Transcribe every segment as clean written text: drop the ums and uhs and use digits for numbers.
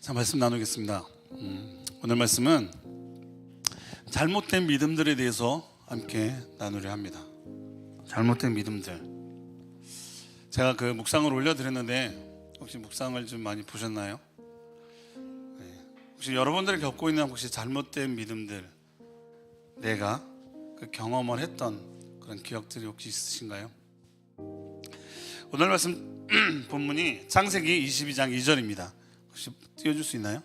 자, 말씀 나누겠습니다. 오늘 말씀은 잘못된 믿음들에 대해서 함께 나누려 합니다. 잘못된 믿음들. 제가 그 묵상을 올려드렸는데 혹시 묵상을 좀 많이 보셨나요? 네. 혹시 여러분들이 겪고 있는 혹시 잘못된 믿음들, 내가 그 경험을 했던 그런 기억들이 혹시 있으신가요? 오늘 말씀 본문이 창세기 22장 2절입니다. 혹시 띄워줄 수 있나요?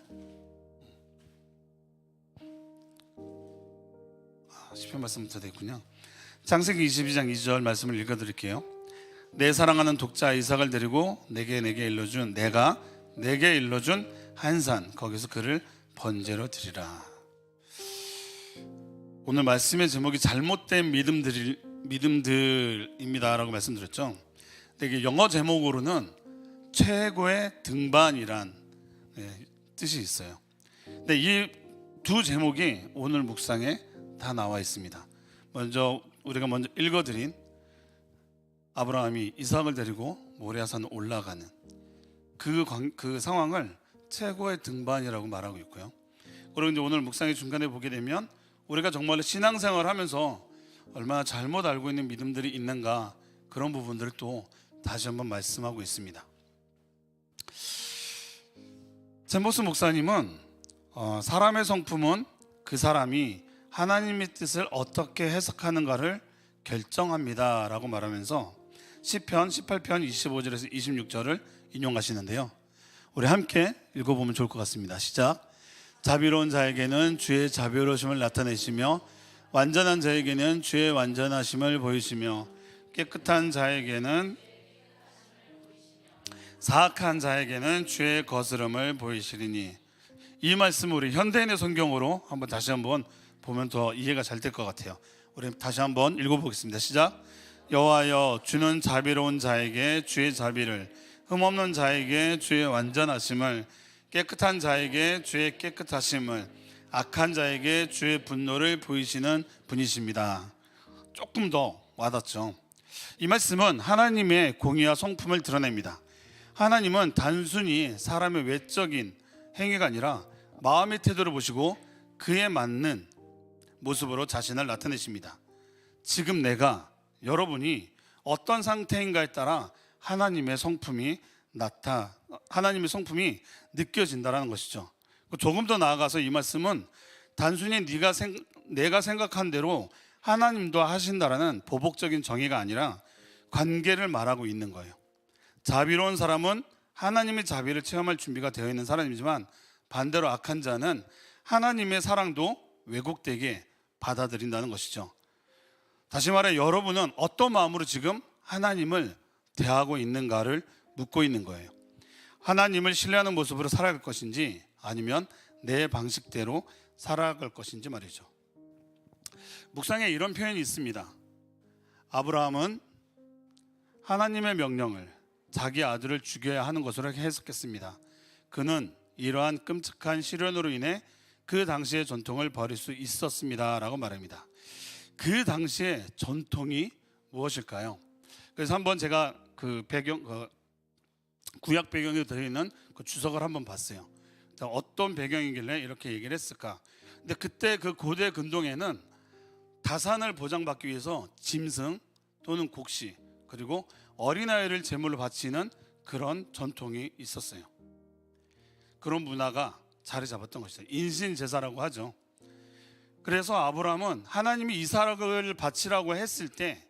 시편 말씀부터 됐군요. 창세기 22장 2절 말씀을 읽어드릴게요. 내 사랑하는 독자 이삭을 데리고 내게 일러준 한 산 거기서 그를 번제로 드리라. 오늘 말씀의 제목이 잘못된 믿음들입니다라고 말씀드렸죠. 근데 이게 영어 제목으로는 최고의 등반이란 뜻이 있어요. 근데 이 두 제목이 오늘 묵상에 다 나와 있습니다. 우리가 먼저 읽어드린 아브라함이 이삭을 데리고 모리아산 올라가는 그 상황을 최고의 등반이라고 말하고 있고요. 그리고 이제 오늘 묵상의 중간에 보게 되면 우리가 정말로 신앙생활을 하면서 얼마나 잘못 알고 있는 믿음들이 있는가, 그런 부분들을 또 다시 한번 말씀하고 있습니다. 젠보스 목사님은 사람의 성품은 그 사람이 하나님의 뜻을 어떻게 해석하는가를 결정합니다 라고 말하면서 시편 18편 25절에서 26절을 인용하시는데요, 우리 함께 읽어보면 좋을 것 같습니다. 시작. 자비로운 자에게는 주의 자비로우심을 나타내시며 완전한 자에게는 주의 완전하심을 보이시며 깨끗한 자에게는 사악한 자에게는 주의 거스름을 보이시리니. 이 말씀을 우리 현대인의 성경으로 다시 한번 보면 더 이해가 잘 될 것 같아요. 우리 다시 한번 읽어보겠습니다. 시작. 여호와여, 주는 자비로운 자에게 주의 자비를, 흠없는 자에게 주의 완전하심을, 깨끗한 자에게 주의 깨끗하심을, 악한 자에게 주의 분노를 보이시는 분이십니다. 조금 더 와닿죠. 이 말씀은 하나님의 공의와 성품을 드러냅니다. 하나님은 단순히 사람의 외적인 행위가 아니라 마음의 태도를 보시고 그에 맞는 모습으로 자신을 나타내십니다. 지금 여러분이 어떤 상태인가에 따라 하나님의 성품이 느껴진다는 것이죠. 조금 더 나아가서 이 말씀은 단순히 내가 생각한 대로 하나님도 하신다라는 보복적인 정의가 아니라 관계를 말하고 있는 거예요. 자비로운 사람은 하나님의 자비를 체험할 준비가 되어 있는 사람이지만, 반대로 악한 자는 하나님의 사랑도 왜곡되게 받아들인다는 것이죠. 다시 말해, 여러분은 어떤 마음으로 지금 하나님을 대하고 있는가를 묻고 있는 거예요. 하나님을 신뢰하는 모습으로 살아갈 것인지, 아니면 내 방식대로 살아갈 것인지 말이죠. 묵상에 이런 표현이 있습니다. 아브라함은 하나님의 명령을 자기 아들을 죽여야 하는 것으로 해석했습니다. 그는 이러한 끔찍한 시련으로 인해 그 당시의 전통을 버릴 수 있었습니다 라고 말합니다. 그 당시의 전통이 무엇일까요? 그래서 한번 제가 구약 배경에 들어있는 그 주석을 한번 봤어요. 어떤 배경이길래 이렇게 얘기를 했을까? 근데 그때 그 고대 근동에는 다산을 보장받기 위해서 짐승 또는 곡식, 그리고 어린아이를 제물로 바치는 그런 전통이 있었어요. 그런 문화가 자리 잡았던 것이죠. 인신제사라고 하죠. 그래서 아브라함은 하나님이 이삭을 바치라고 했을 때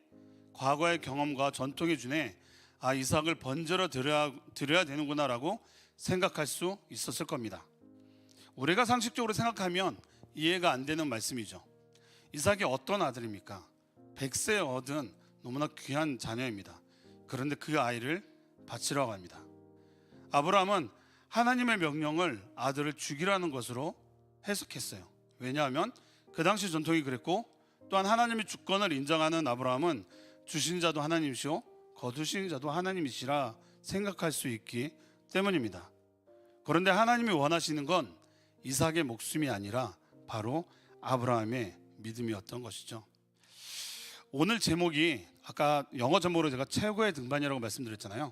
과거의 경험과 전통이 주네, 이삭을 번제로 드려야 되는구나 라고 생각할 수 있었을 겁니다. 우리가 상식적으로 생각하면 이해가 안 되는 말씀이죠. 이삭이 어떤 아들입니까? 100세에 얻은 너무나 귀한 자녀입니다. 그런데 그 아이를 바치라고 합니다. 아브라함은 하나님의 명령을 아들을 죽이라는 것으로 해석했어요. 왜냐하면 그 당시 전통이 그랬고, 또한 하나님의 주권을 인정하는 아브라함은 주신 자도 하나님이시오 거두신 자도 하나님이시라 생각할 수 있기 때문입니다. 그런데 하나님이 원하시는 건 이삭의 목숨이 아니라 바로 아브라함의 믿음이었던 것이죠. 오늘 제목이 아까 영어 제목으로 제가 최고의 등반이라고 말씀드렸잖아요.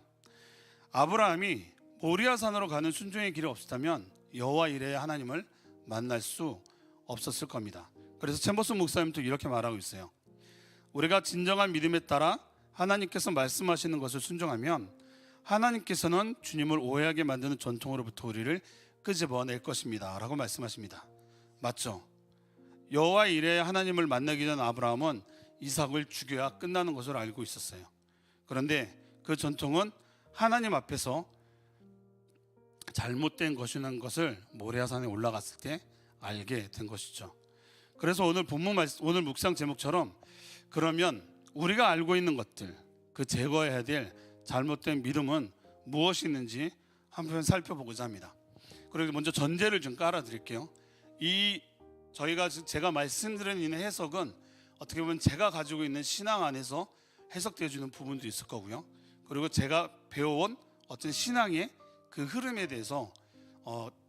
아브라함이 모리아산으로 가는 순종의 길이 없었다면 여호와 이레의 하나님을 만날 수 없었을 겁니다. 그래서 챔버스 목사님도 이렇게 말하고 있어요. 우리가 진정한 믿음에 따라 하나님께서 말씀하시는 것을 순종하면 하나님께서는 주님을 오해하게 만드는 전통으로부터 우리를 끄집어낼 것입니다 라고 말씀하십니다. 맞죠? 여호와 이레의 하나님을 만나기 전 아브라함은 이삭을 죽여야 끝나는 것을 알고 있었어요. 그런데 그 전통은 하나님 앞에서 잘못된 것이라는 것을 모리아산에 올라갔을 때 알게 된 것이죠. 그래서 오늘 오늘 묵상 제목처럼 그러면 우리가 알고 있는 것들, 그 제거해야 될 잘못된 믿음은 무엇이 있는지 한번 살펴보고자 합니다. 그리고 먼저 전제를 좀 깔아드릴게요. 제가 말씀드린 이 해석은 어떻게 보면 제가 가지고 있는 신앙 안에서 해석되어 주는 부분도 있을 거고요. 그리고 제가 배워온 어떤 신앙의 그 흐름에 대해서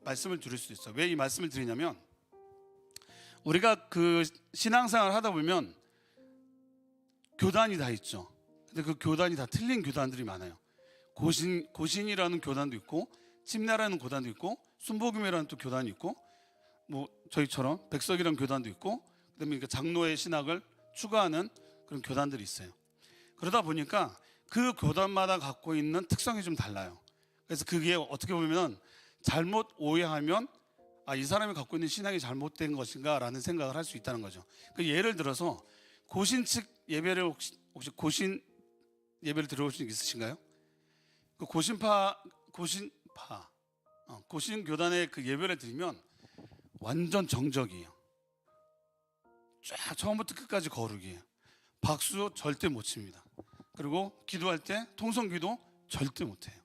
말씀을 드릴 수 있어요. 왜 이 말씀을 드리냐면 우리가 그 신앙생활을 하다 보면 교단이 다 있죠. 근데 그 교단이 다 틀린 교단들이 많아요. 고신이라는 교단도 있고 침례라는 교단도 있고 순복음이라는 또 교단이 있고 뭐 저희처럼 백석이라는 교단도 있고 그다음에 장로의 신학을 추구하는 그런 교단들이 있어요. 그러다 보니까 그 교단마다 갖고 있는 특성이 좀 달라요. 그래서 그게 어떻게 보면 잘못 오해하면 이 사람이 갖고 있는 신앙이 잘못된 것인가 라는 생각을 할 수 있다는 거죠. 예를 들어서 고신 측 예배를 혹시 고신 예배를 들어보신 적 있으신가요? 그 고신 교단의 그 예배를 드리면 완전 정적이에요. 쫙 처음부터 끝까지 거룩이에요. 박수 절대 못 칩니다. 그리고 기도할 때 통성기도 절대 못 해요.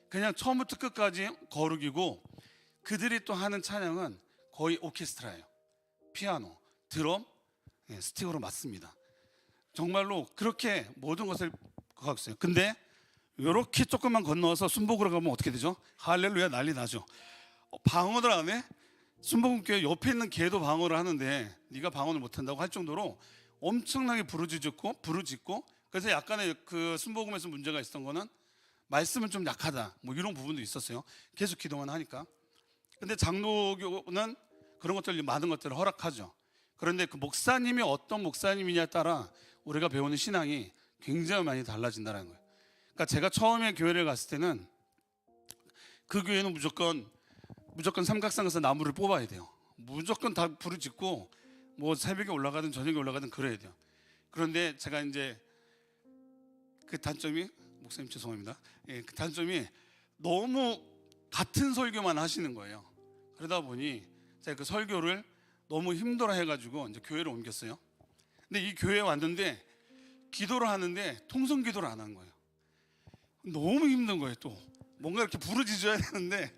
그냥 처음부터 끝까지 거룩이고 그들이 또 하는 찬양은 거의 오케스트라예요. 피아노, 드럼, 스틱으로 맞습니다. 정말로 그렇게 모든 것을 갖고 있어요. 근데 이렇게 조금만 건너서 순복으로 가면 어떻게 되죠? 할렐루야 난리 나죠. 방언을 안 해? 순복음교회 옆에 있는 개도 방언을 하는데 네가 방언을 못한다고 할 정도로 엄청나게 부르짖고 그래서 약간의 그 순복음에서 문제가 있었던 거는 말씀은 좀 약하다 뭐 이런 부분도 있었어요. 계속 기도만 하니까. 근데 장로교는 그런 것들 많은 것들을 허락하죠. 그런데 그 목사님이 어떤 목사님이냐에 따라 우리가 배우는 신앙이 굉장히 많이 달라진다는 거예요. 그러니까 제가 처음에 교회를 갔을 때는 그 교회는 무조건 삼각상에서 나무를 뽑아야 돼요. 무조건 다 부르짖고 뭐 새벽에 올라가든 저녁에 올라가든 그래야 돼요. 그런데 제가 이제 그 단점이 목사님 죄송합니다. 그 단점이 너무 같은 설교만 하시는 거예요. 그러다 보니 제가 그 설교를 너무 힘들어 해가지고 이제 교회를 옮겼어요. 근데 이 교회에 왔는데 기도를 하는데 통성 기도를 안 한 거예요. 너무 힘든 거예요. 또 뭔가 이렇게 부르짖어야 되는데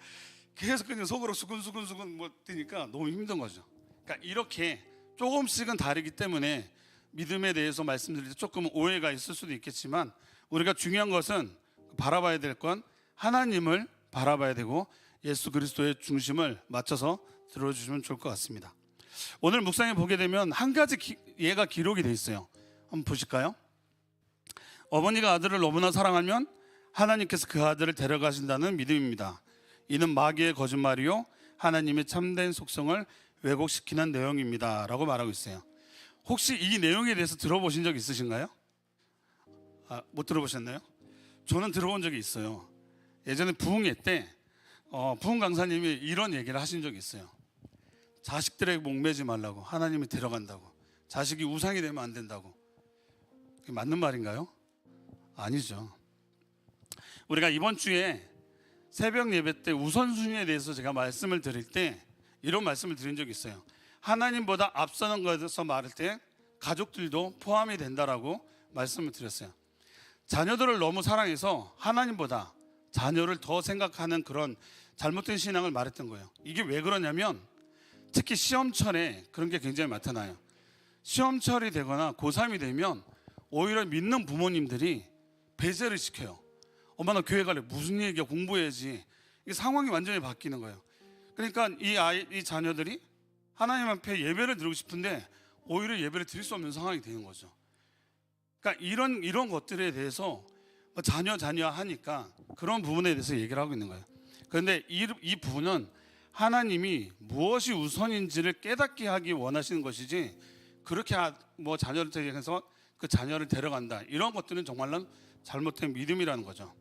계속 그냥 속으로 수근수근 뭐 되니까 너무 힘든 거죠. 그러니까 이렇게 조금씩은 다르기 때문에 믿음에 대해서 말씀드릴 때 조금 오해가 있을 수도 있겠지만 우리가 중요한 것은 바라봐야 될 건 하나님을 바라봐야 되고 예수 그리스도의 중심을 맞춰서 들어주시면 좋을 것 같습니다. 오늘 묵상에 보게 되면 한 가지 예가 기록이 돼 있어요. 한번 보실까요? 어머니가 아들을 너무나 사랑하면 하나님께서 그 아들을 데려가신다는 믿음입니다. 이는 마귀의 거짓말이요 하나님의 참된 속성을 왜곡시키는 내용입니다 라고 말하고 있어요. 혹시 이 내용에 대해서 들어보신 적 있으신가요? 못 들어보셨나요? 저는 들어본 적이 있어요. 예전에 부흥회 때 부흥 강사님이 이런 얘기를 하신 적이 있어요. 자식들에게 목매지 말라고, 하나님이 데려간다고, 자식이 우상이 되면 안 된다고. 그게 맞는 말인가요? 아니죠. 우리가 이번 주에 새벽 예배 때 우선순위에 대해서 제가 말씀을 드릴 때 이런 말씀을 드린 적이 있어요. 하나님보다 앞서는 것에서 말할 때 가족들도 포함이 된다라고 말씀을 드렸어요. 자녀들을 너무 사랑해서 하나님보다 자녀를 더 생각하는 그런 잘못된 신앙을 말했던 거예요. 이게 왜 그러냐면 특히 시험철에 그런 게 굉장히 나타나요. 시험철이 되거나 고3이 되면 오히려 믿는 부모님들이 배제를 시켜요. 엄마 나 교회 갈래. 무슨 얘기야, 공부해야지. 이게 상황이 완전히 바뀌는 거예요. 그러니까 이 자녀들이 하나님 앞에 예배를 드리고 싶은데 오히려 예배를 드릴 수 없는 상황이 되는 거죠. 그러니까 이런 것들에 대해서 자녀 하니까 그런 부분에 대해서 얘기를 하고 있는 거예요. 그런데 이 부분은 하나님이 무엇이 우선인지를 깨닫게 하기 원하시는 것이지, 그렇게 뭐 자녀를 데려가서 그 자녀를 데려간다, 이런 것들은 정말로 잘못된 믿음이라는 거죠.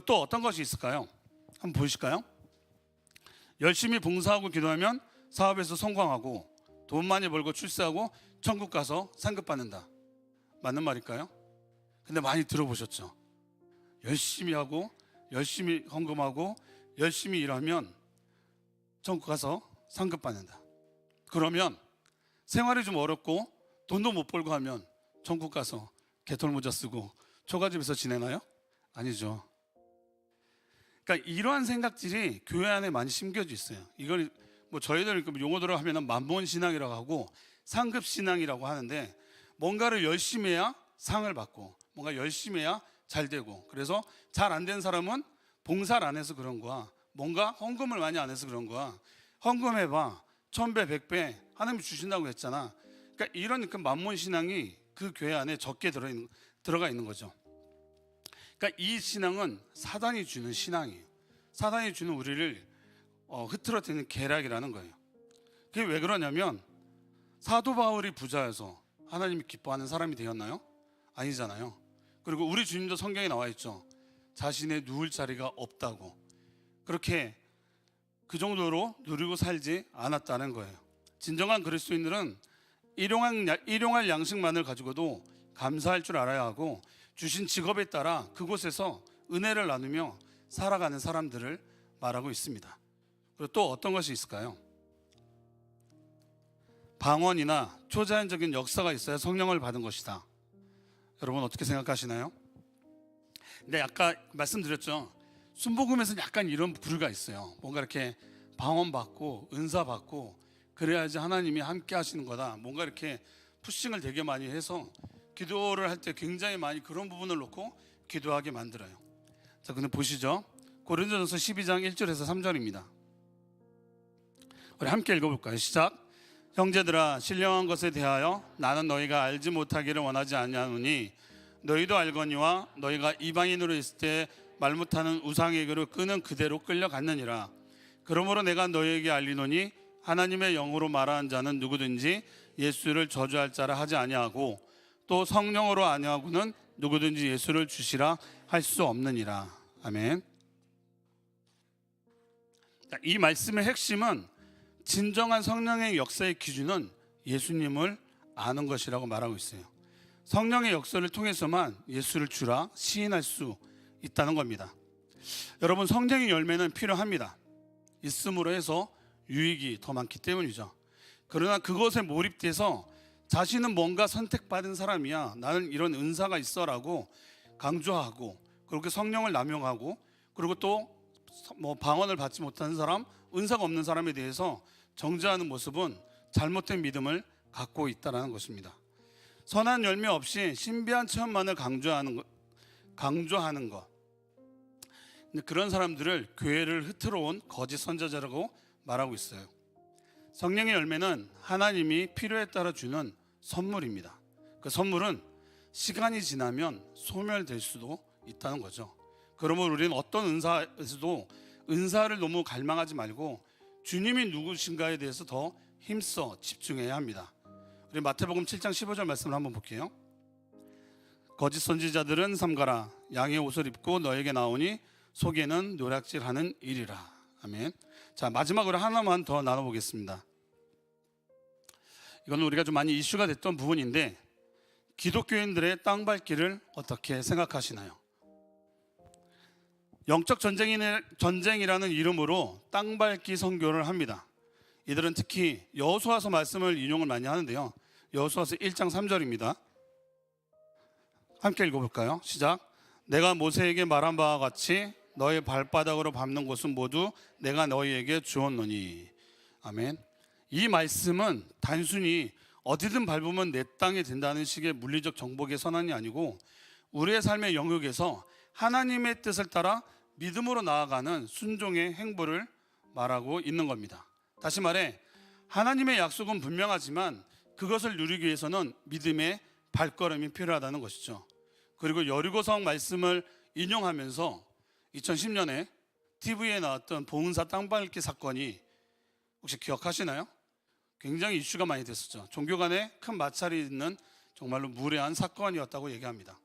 또 어떤 것이 있을까요? 한번 보실까요? 열심히 봉사하고 기도하면 사업에서 성공하고 돈 많이 벌고 출세하고 천국 가서 상급 받는다. 맞는 말일까요? 근데 많이 들어보셨죠? 열심히 하고 열심히 헌금하고 열심히 일하면 천국 가서 상급 받는다. 그러면 생활이 좀 어렵고 돈도 못 벌고 하면 천국 가서 개털모자 쓰고 초가집에서 지내나요? 아니죠. 그러니까 이러한 생각들이 교회 안에 많이 심겨져 있어요. 이걸 뭐 저희들 용어대로 하면 만본 신앙이라고 하고 상급 신앙이라고 하는데, 뭔가를 열심히 해야 상을 받고 뭔가 열심히 해야 잘 되고, 그래서 잘 안 된 사람은 봉사를 안 해서 그런 거야, 뭔가 헌금을 많이 안 해서 그런 거야. 헌금해봐 1000배 100배 하나님이 주신다고 했잖아. 그러니까 이런 그 만몬 신앙이 그 교회 안에 적게 들어가 있는 거죠. 그러니까 이 신앙은 사단이 주는 신앙이에요. 사단이 주는 우리를 흐트러뜨리는 계략이라는 거예요. 그게 왜 그러냐면, 사도 바울이 부자여서 하나님이 기뻐하는 사람이 되었나요? 아니잖아요. 그리고 우리 주님도 성경에 나와 있죠. 자신의 누울 자리가 없다고. 그렇게 그 정도로 누리고 살지 않았다는 거예요. 진정한 그리스도인들은 일용할 양식만을 가지고도 감사할 줄 알아야 하고, 주신 직업에 따라 그곳에서 은혜를 나누며 살아가는 사람들을 말하고 있습니다. 그리고 또 어떤 것이 있을까요? 방언이나 초자연적인 역사가 있어야 성령을 받은 것이다. 여러분 어떻게 생각하시나요? 근데 아까 말씀드렸죠. 순복음에서는 약간 이런 부류가 있어요. 뭔가 이렇게 방언 받고 은사 받고 그래야지 하나님이 함께 하시는 거다, 뭔가 이렇게 푸싱을 되게 많이 해서 기도를 할 때 굉장히 많이 그런 부분을 놓고 기도하게 만들어요. 자, 근데 보시죠. 고린도전서 12장 1절에서 3절입니다. 우리 함께 읽어볼까요? 시작. 형제들아, 신령한 것에 대하여 나는 너희가 알지 못하기를 원하지 아니하노니 너희도 알거니와 너희가 이방인으로 있을 때 말 못하는 우상에게로 끄는 그대로 끌려갔느니라. 그러므로 내가 너희에게 알리노니 하나님의 영으로 말하는 자는 누구든지 예수를 저주할 자라 하지 아니하고 또 성령으로 아니하고는 누구든지 예수를 주시라 할 수 없느니라. 아멘. 이 말씀의 핵심은, 진정한 성령의 역사의 기준은 예수님을 아는 것이라고 말하고 있어요. 성령의 역사를 통해서만 예수를 주라 시인할 수 있다는 겁니다. 여러분, 성령의 열매는 필요합니다. 있음으로 해서 유익이 더 많기 때문이죠. 그러나 그것에 몰입돼서 자신은 뭔가 선택받은 사람이야, 나는 이런 은사가 있어라고 강조하고, 그렇게 성령을 남용하고, 그리고 또 뭐 방언을 받지 못하는 사람, 은사가 없는 사람에 대해서 정죄하는 모습은 잘못된 믿음을 갖고 있다는 것입니다. 선한 열매 없이 신비한 체험만을 강조하는 것. 그런 사람들을 교회를 흐트러온 거짓 선지자라고 말하고 있어요. 성령의 열매는 하나님이 필요에 따라 주는 선물입니다. 그 선물은 시간이 지나면 소멸될 수도 있다는 거죠. 그러면 우리는 어떤 은사에서도 은사를 너무 갈망하지 말고 주님이 누구신가에 대해서 더 힘써 집중해야 합니다. 우리 마태복음 7장 15절 말씀을 한번 볼게요. 거짓 선지자들은 삼가라. 양의 옷을 입고 너에게 나오니 속에는 노략질하는 일이라. 아멘. 자, 마지막으로 하나만 더 나눠보겠습니다. 이건 우리가 좀 많이 이슈가 됐던 부분인데, 기독교인들의 땅밟기를 어떻게 생각하시나요? 영적 전쟁이라는 이름으로 땅밟기 선교를 합니다. 이들은 특히 여호수아서 말씀을 인용을 많이 하는데요. 여호수아서 1장 3절입니다. 함께 읽어볼까요? 시작. 내가 모세에게 말한 바와 같이 너의 발바닥으로 밟는 곳은 모두 내가 너희에게 주었노니. 아멘. 이 말씀은 단순히 어디든 밟으면 내 땅이 된다는 식의 물리적 정복의 선언이 아니고, 우리의 삶의 영역에서 하나님의 뜻을 따라 믿음으로 나아가는 순종의 행보를 말하고 있는 겁니다. 다시 말해, 하나님의 약속은 분명하지만 그것을 누리기 위해서는 믿음의 발걸음이 필요하다는 것이죠. 그리고 여리고성 말씀을 인용하면서 2010년에 TV에 나왔던 보은사 땅밟기 사건이 혹시 기억하시나요? 굉장히 이슈가 많이 됐었죠. 종교 간에 큰 마찰이 있는 정말로 무례한 사건이었다고 얘기합니다.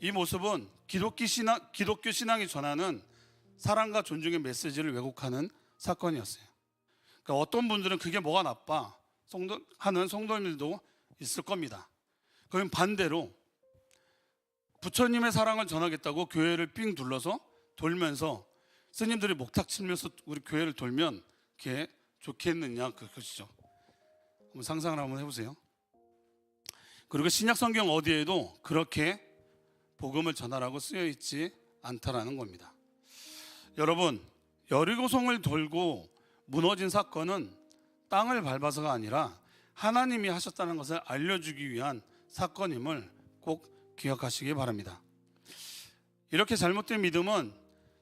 이 모습은 기독교 신앙이 전하는 사랑과 존중의 메시지를 왜곡하는 사건이었어요. 그러니까 어떤 분들은 그게 뭐가 나빠 하는 성도님들도 있을 겁니다. 그럼 반대로 부처님의 사랑을 전하겠다고 교회를 삥 둘러서 돌면서 스님들이 목탁 치면서 우리 교회를 돌면 그게 좋겠느냐, 그것이죠. 한번 상상을 한번 해보세요. 그리고 신약 성경 어디에도 그렇게 복음을 전하라고 쓰여 있지 않다라는 겁니다. 여러분, 여리고성을 돌고 무너진 사건은 땅을 밟아서가 아니라 하나님이 하셨다는 것을 알려주기 위한 사건임을 꼭 기억하시기 바랍니다. 이렇게 잘못된 믿음은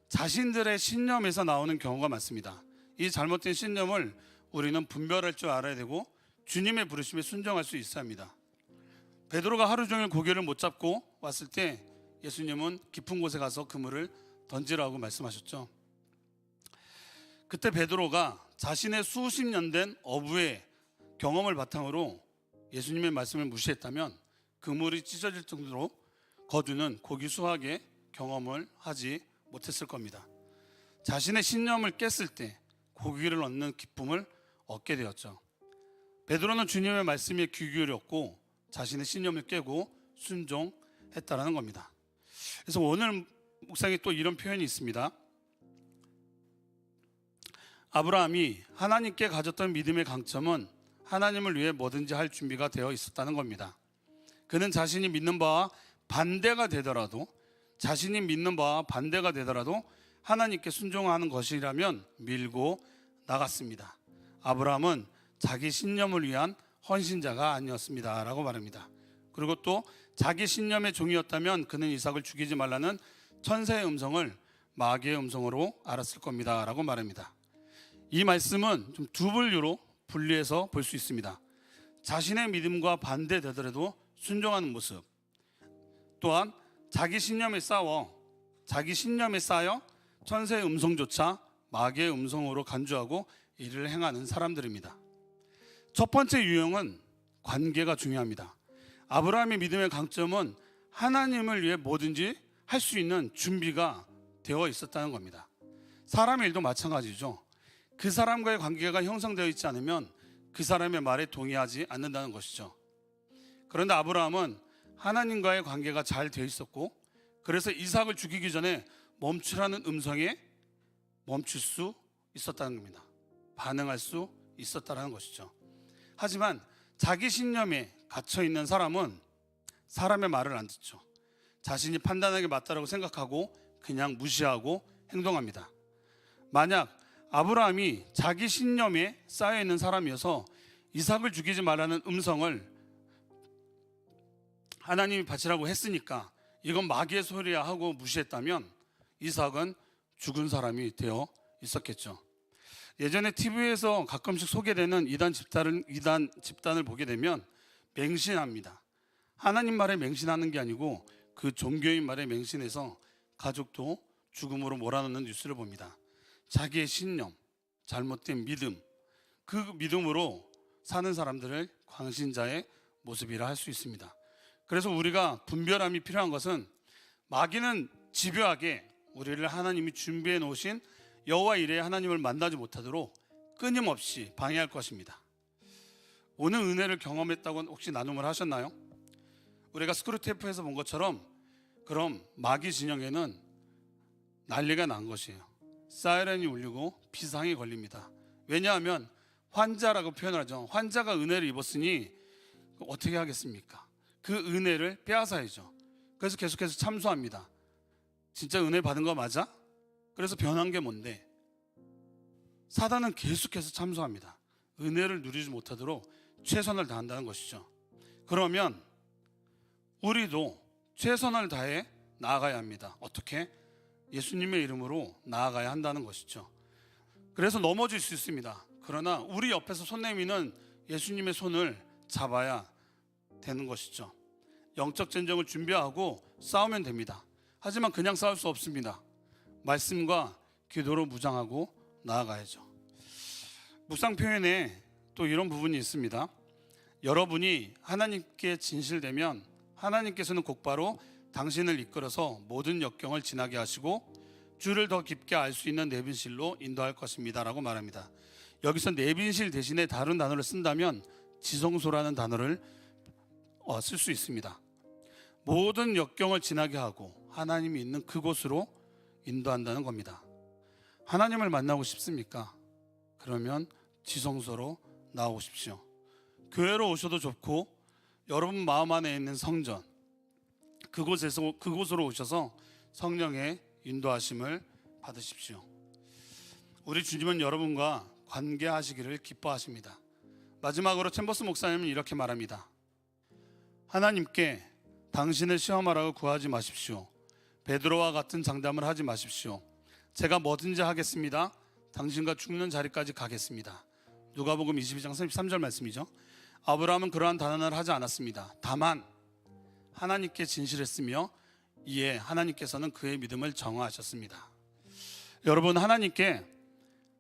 자신들의 신념에서 나오는 경우가 많습니다. 이 잘못된 신념을 우리는 분별할 줄 알아야 되고 주님의 부르심에 순종할 수 있어야 합니다. 베드로가 하루 종일 고기를 못 잡고 왔을 때 예수님은 깊은 곳에 가서 그물을 던지라고 말씀하셨죠. 그때 베드로가 자신의 수십 년 된 어부의 경험을 바탕으로 예수님의 말씀을 무시했다면 그물이 찢어질 정도로 거두는 고기 수확의 경험을 하지 못했을 겁니다. 자신의 신념을 깼을 때 고기를 얻는 기쁨을 얻게 되었죠. 베드로는 주님의 말씀에 귀 기울였고 자신의 신념을 깨고 순종했다라는 겁니다. 그래서 오늘 묵상에 또 이런 표현이 있습니다. 아브라함이 하나님께 가졌던 믿음의 강점은 하나님을 위해 뭐든지 할 준비가 되어 있었다는 겁니다. 그는 자신이 믿는 바와 반대가 되더라도 하나님께 순종하는 것이라면 밀고 나갔습니다. 아브라함은 자기 신념을 위한 헌신자가 아니었습니다 라고 말합니다. 그리고 또 자기 신념의 종이었다면 그는 이삭을 죽이지 말라는 천사의 음성을 마귀의 음성으로 알았을 겁니다 라고 말합니다. 이 말씀은 좀 두 분류로 분리해서 볼 수 있습니다. 자신의 믿음과 반대되더라도 순종하는 모습, 또한 자기 신념에 쌓여 천사의 음성조차 마귀의 음성으로 간주하고 이를 행하는 사람들입니다. 첫 번째 유형은 관계가 중요합니다. 아브라함의 믿음의 강점은 하나님을 위해 뭐든지 할 수 있는 준비가 되어 있었다는 겁니다. 사람의 일도 마찬가지죠. 그 사람과의 관계가 형성되어 있지 않으면 그 사람의 말에 동의하지 않는다는 것이죠. 그런데 아브라함은 하나님과의 관계가 잘 되어 있었고 그래서 이삭을 죽이기 전에 멈추라는 음성에 멈출 수 있었다는 겁니다. 반응할 수 있었다는 것이죠. 하지만 자기 신념에 갇혀있는 사람은 사람의 말을 안 듣죠. 자신이 판단하기 맞다라고 생각하고 그냥 무시하고 행동합니다. 만약 아브라함이 자기 신념에 쌓여있는 사람이어서 이삭을 죽이지 말라는 음성을 하나님이 바치라고 했으니까 이건 마귀의 소리야 하고 무시했다면 이삭은 죽은 사람이 되어 있었겠죠. 예전에 TV에서 가끔씩 소개되는 이단 집단을 보게 되면 맹신합니다. 하나님 말에 맹신하는 게 아니고 그 종교인 말에 맹신해서 가족도 죽음으로 몰아넣는 뉴스를 봅니다. 자기의 신념, 잘못된 믿음, 그 믿음으로 사는 사람들을 광신자의 모습이라 할 수 있습니다. 그래서 우리가 분별함이 필요한 것은 마귀는 집요하게 우리를 하나님이 준비해 놓으신 여호와 이레의 하나님을 만나지 못하도록 끊임없이 방해할 것입니다. 오늘 은혜를 경험했다고 혹시 나눔을 하셨나요? 우리가 스크루테이프에서 본 것처럼 그럼 마귀 진영에는 난리가 난 것이에요. 사이렌이 울리고 비상이 걸립니다. 왜냐하면 환자라고 표현을 하죠. 환자가 은혜를 입었으니 어떻게 하겠습니까? 그 은혜를 빼앗아야죠. 그래서 계속해서 참소합니다. 진짜 은혜 받은 거 맞아? 그래서 변한 게 뭔데? 사단은 계속해서 참소합니다. 은혜를 누리지 못하도록 최선을 다한다는 것이죠. 그러면 우리도 최선을 다해 나아가야 합니다. 어떻게? 예수님의 이름으로 나아가야 한다는 것이죠. 그래서 넘어질 수 있습니다. 그러나 우리 옆에서 손 내미는 예수님의 손을 잡아야 되는 것이죠. 영적 전쟁을 준비하고 싸우면 됩니다. 하지만 그냥 싸울 수 없습니다. 말씀과 기도로 무장하고 나아가야죠. 묵상 표현에 또 이런 부분이 있습니다. 여러분이 하나님께 진실되면 하나님께서는 곧바로 당신을 이끌어서 모든 역경을 지나게 하시고 주를 더 깊게 알 수 있는 내빈실로 인도할 것입니다 라고 말합니다. 여기서 내빈실 대신에 다른 단어를 쓴다면 지성소라는 단어를 쓸 수 있습니다. 모든 역경을 지나게 하고 하나님이 있는 그곳으로 인도한다는 겁니다. 하나님을 만나고 싶습니까? 그러면 지성소로 나오십시오. 교회로 오셔도 좋고 여러분 마음 안에 있는 성전 그곳으로 오셔서 성령의 인도하심을 받으십시오. 우리 주님은 여러분과 관계하시기를 기뻐하십니다. 마지막으로 챔버스 목사님은 이렇게 말합니다. 하나님께 당신을 시험하라고 구하지 마십시오. 베드로와 같은 장담을 하지 마십시오. 제가 뭐든지 하겠습니다. 당신과 죽는 자리까지 가겠습니다. 누가복음 22장 33절 말씀이죠. 아브라함은 그러한 단언을 하지 않았습니다. 다만 하나님께 진실했으며 이에 하나님께서는 그의 믿음을 정화하셨습니다. 여러분, 하나님께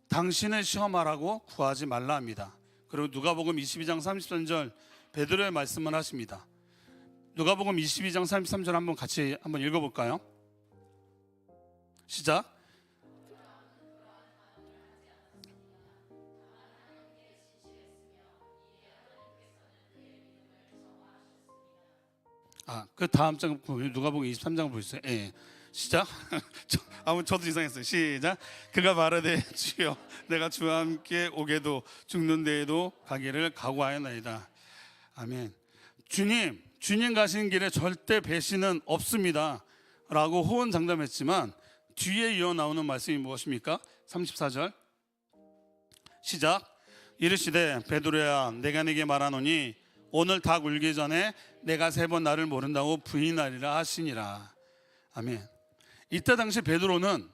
당신을 시험하라고 구하지 말라 합니다. 그리고 누가복음 22장 33절 베드로의 말씀을 하십니다. 누가복음 22장 33절 한번 같이 읽어볼까요? 시작. 그 다음 장 누가복음 23장 보셨어요? 예. 시작. 저도 이상했어요. 시작. 그가 말하되 주여 내가 주와 함께 오게도 죽는 데에도 가기를 각오하였나이다. 아멘. 주님 가시는 길에 절대 배신은 없습니다 라고 호언장담했지만 뒤에 이어 나오는 말씀이 무엇입니까? 34절 시작. 이르시되 베드로야 내가 네게 말하노니 오늘 닭 울기 전에 내가 3번 나를 모른다고 부인하리라 하시니라. 아멘. 이때 당시 베드로는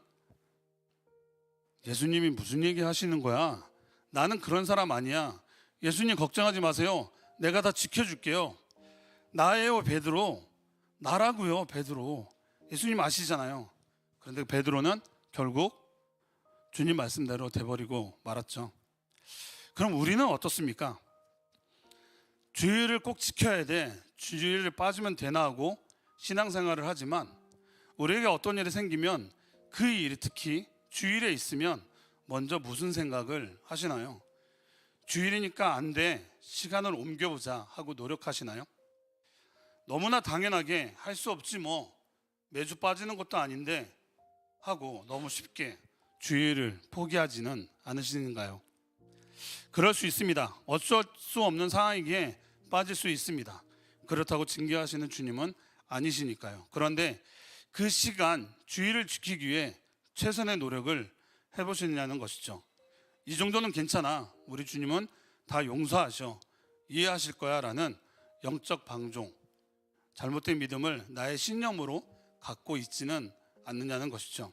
예수님이 무슨 얘기 하시는 거야? 나는 그런 사람 아니야. 예수님 걱정하지 마세요. 내가 다 지켜줄게요. 나예요 베드로. 나라고요 베드로. 예수님 아시잖아요. 그런데 베드로는 결국 주님 말씀대로 돼버리고 말았죠. 그럼 우리는 어떻습니까? 주의를 꼭 지켜야 돼. 주의를 빠지면 되나 하고 신앙생활을 하지만 우리에게 어떤 일이 생기면 그 일이 특히 주일에 있으면 먼저 무슨 생각을 하시나요? 주일이니까 안 돼. 시간을 옮겨보자 하고 노력하시나요? 너무나 당연하게 할 수 없지 뭐 매주 빠지는 것도 아닌데 하고 너무 쉽게 주일을 포기하지는 않으시는가요? 그럴 수 있습니다. 어쩔 수 없는 상황이기에 빠질 수 있습니다. 그렇다고 징계하시는 주님은 아니시니까요. 그런데 그 시간 주의를 지키기 위해 최선의 노력을 해보시느냐는 것이죠. 이 정도는 괜찮아. 우리 주님은 다 용서하셔. 이해하실 거야 라는 영적 방종, 잘못된 믿음을 나의 신념으로 갖고 있지는 않느냐는 것이죠.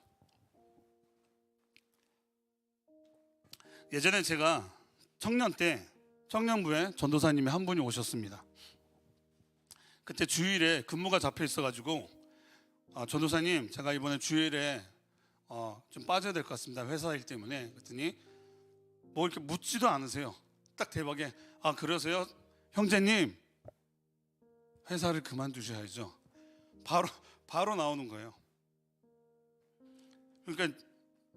예전에 제가 청년 때 청년부에 전도사님이 한 분이 오셨습니다. 그때 주일에 근무가 잡혀 있어가지고 전도사님 제가 이번에 주일에 좀 빠져야 될 것 같습니다. 회사 일 때문에. 그랬더니 뭐 이렇게 묻지도 않으세요. 딱 대박에 그러세요? 형제님 회사를 그만두셔야죠. 바로 나오는 거예요. 그러니까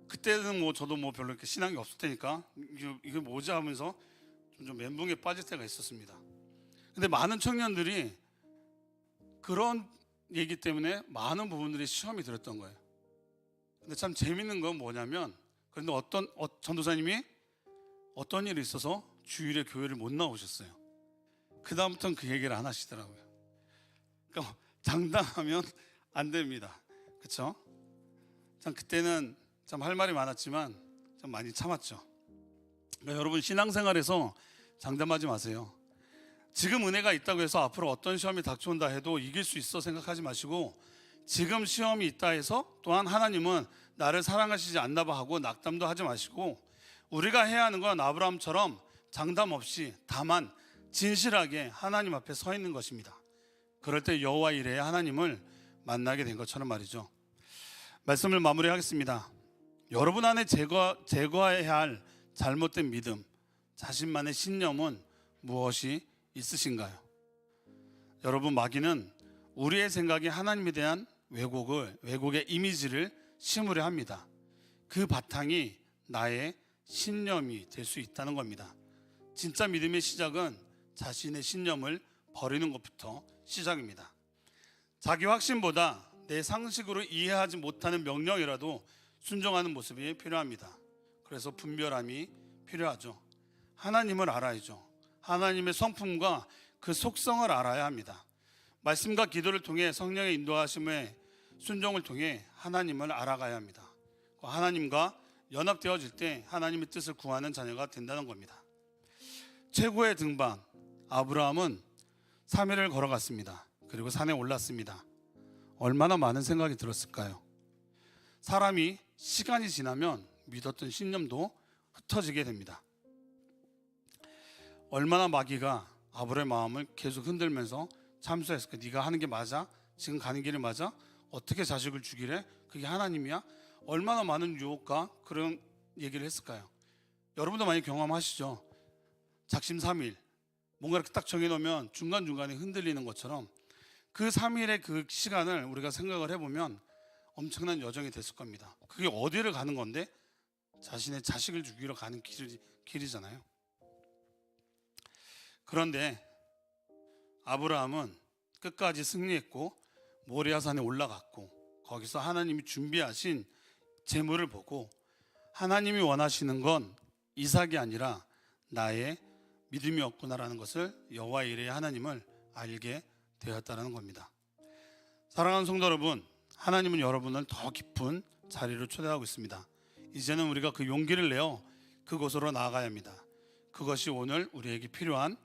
그때는 뭐 저도 뭐 별로 이렇게 신앙이 없을 테니까 이게 뭐지 하면서 좀 멘붕에 빠질 때가 있었습니다. 근데 많은 청년들이 그런 얘기 때문에 많은 부분들이 시험이 들었던 거예요. 근데 참 재밌는 건 뭐냐면 그런데 어떤 전도사님이 어떤 일이 있어서 주일에 교회를 못 나오셨어요. 그 다음부터는 그 얘기를 안 하시더라고요. 그러니까 장담하면 안 됩니다. 그렇죠? 참 그때는 참 할 말이 많았지만 참 많이 참았죠. 그러니까 여러분 신앙생활에서 장담하지 마세요. 지금 은혜가 있다고 해서 앞으로 어떤 시험이 닥쳐온다 해도 이길 수 있어 생각하지 마시고 지금 시험이 있다 해서 또한 하나님은 나를 사랑하시지 않나 봐 하고 낙담도 하지 마시고 우리가 해야 하는 건 아브라함처럼 장담 없이 다만 진실하게 하나님 앞에 서 있는 것입니다. 그럴 때 여호와 이레의 하나님을 만나게 된 것처럼 말이죠. 말씀을 마무리하겠습니다. 여러분 안에 제거해야 할 잘못된 믿음 자신만의 신념은 무엇이 있으신가요? 여러분, 마귀는 우리의 생각이 하나님에 대한 왜곡의 이미지를 심으려 합니다. 그 바탕이 나의 신념이 될 수 있다는 겁니다. 진짜 믿음의 시작은 자신의 신념을 버리는 것부터 시작입니다. 자기 확신보다 내 상식으로 이해하지 못하는 명령이라도 순종하는 모습이 필요합니다. 그래서 분별함이 필요하죠. 하나님을 알아야죠. 하나님의 성품과 그 속성을 알아야 합니다. 말씀과 기도를 통해 성령의 인도하심에 순종을 통해 하나님을 알아가야 합니다. 하나님과 연합되어질 때 하나님의 뜻을 구하는 자녀가 된다는 겁니다. 최고의 등반 아브라함은 3일을 걸어갔습니다. 그리고 산에 올랐습니다. 얼마나 많은 생각이 들었을까요? 사람이 시간이 지나면 믿었던 신념도 흩어지게 됩니다. 얼마나 마귀가 아브라함의 마음을 계속 흔들면서 참수했을까? 네가 하는 게 맞아? 지금 가는 길이 맞아? 어떻게 자식을 죽이래? 그게 하나님이야? 얼마나 많은 유혹과 그런 얘기를 했을까요? 여러분도 많이 경험하시죠? 작심삼일 뭔가 이렇게 딱 정해놓으면 중간중간에 흔들리는 것처럼 그 3일의 그 시간을 우리가 생각을 해보면 엄청난 여정이 됐을 겁니다. 그게 어디를 가는 건데? 자신의 자식을 죽이러 가는 길이잖아요. 그런데 아브라함은 끝까지 승리했고 모리아산에 올라갔고 거기서 하나님이 준비하신 재물을 보고 하나님이 원하시는 건 이삭이 아니라 나의 믿음이었구나라는 것을 여호와 이레의 하나님을 알게 되었다는 겁니다. 사랑하는 성도 여러분, 하나님은 여러분을 더 깊은 자리로 초대하고 있습니다. 이제는 우리가 그 용기를 내어 그곳으로 나아가야 합니다. 그것이 오늘 우리에게 필요한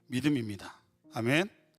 믿음입니다. 아멘.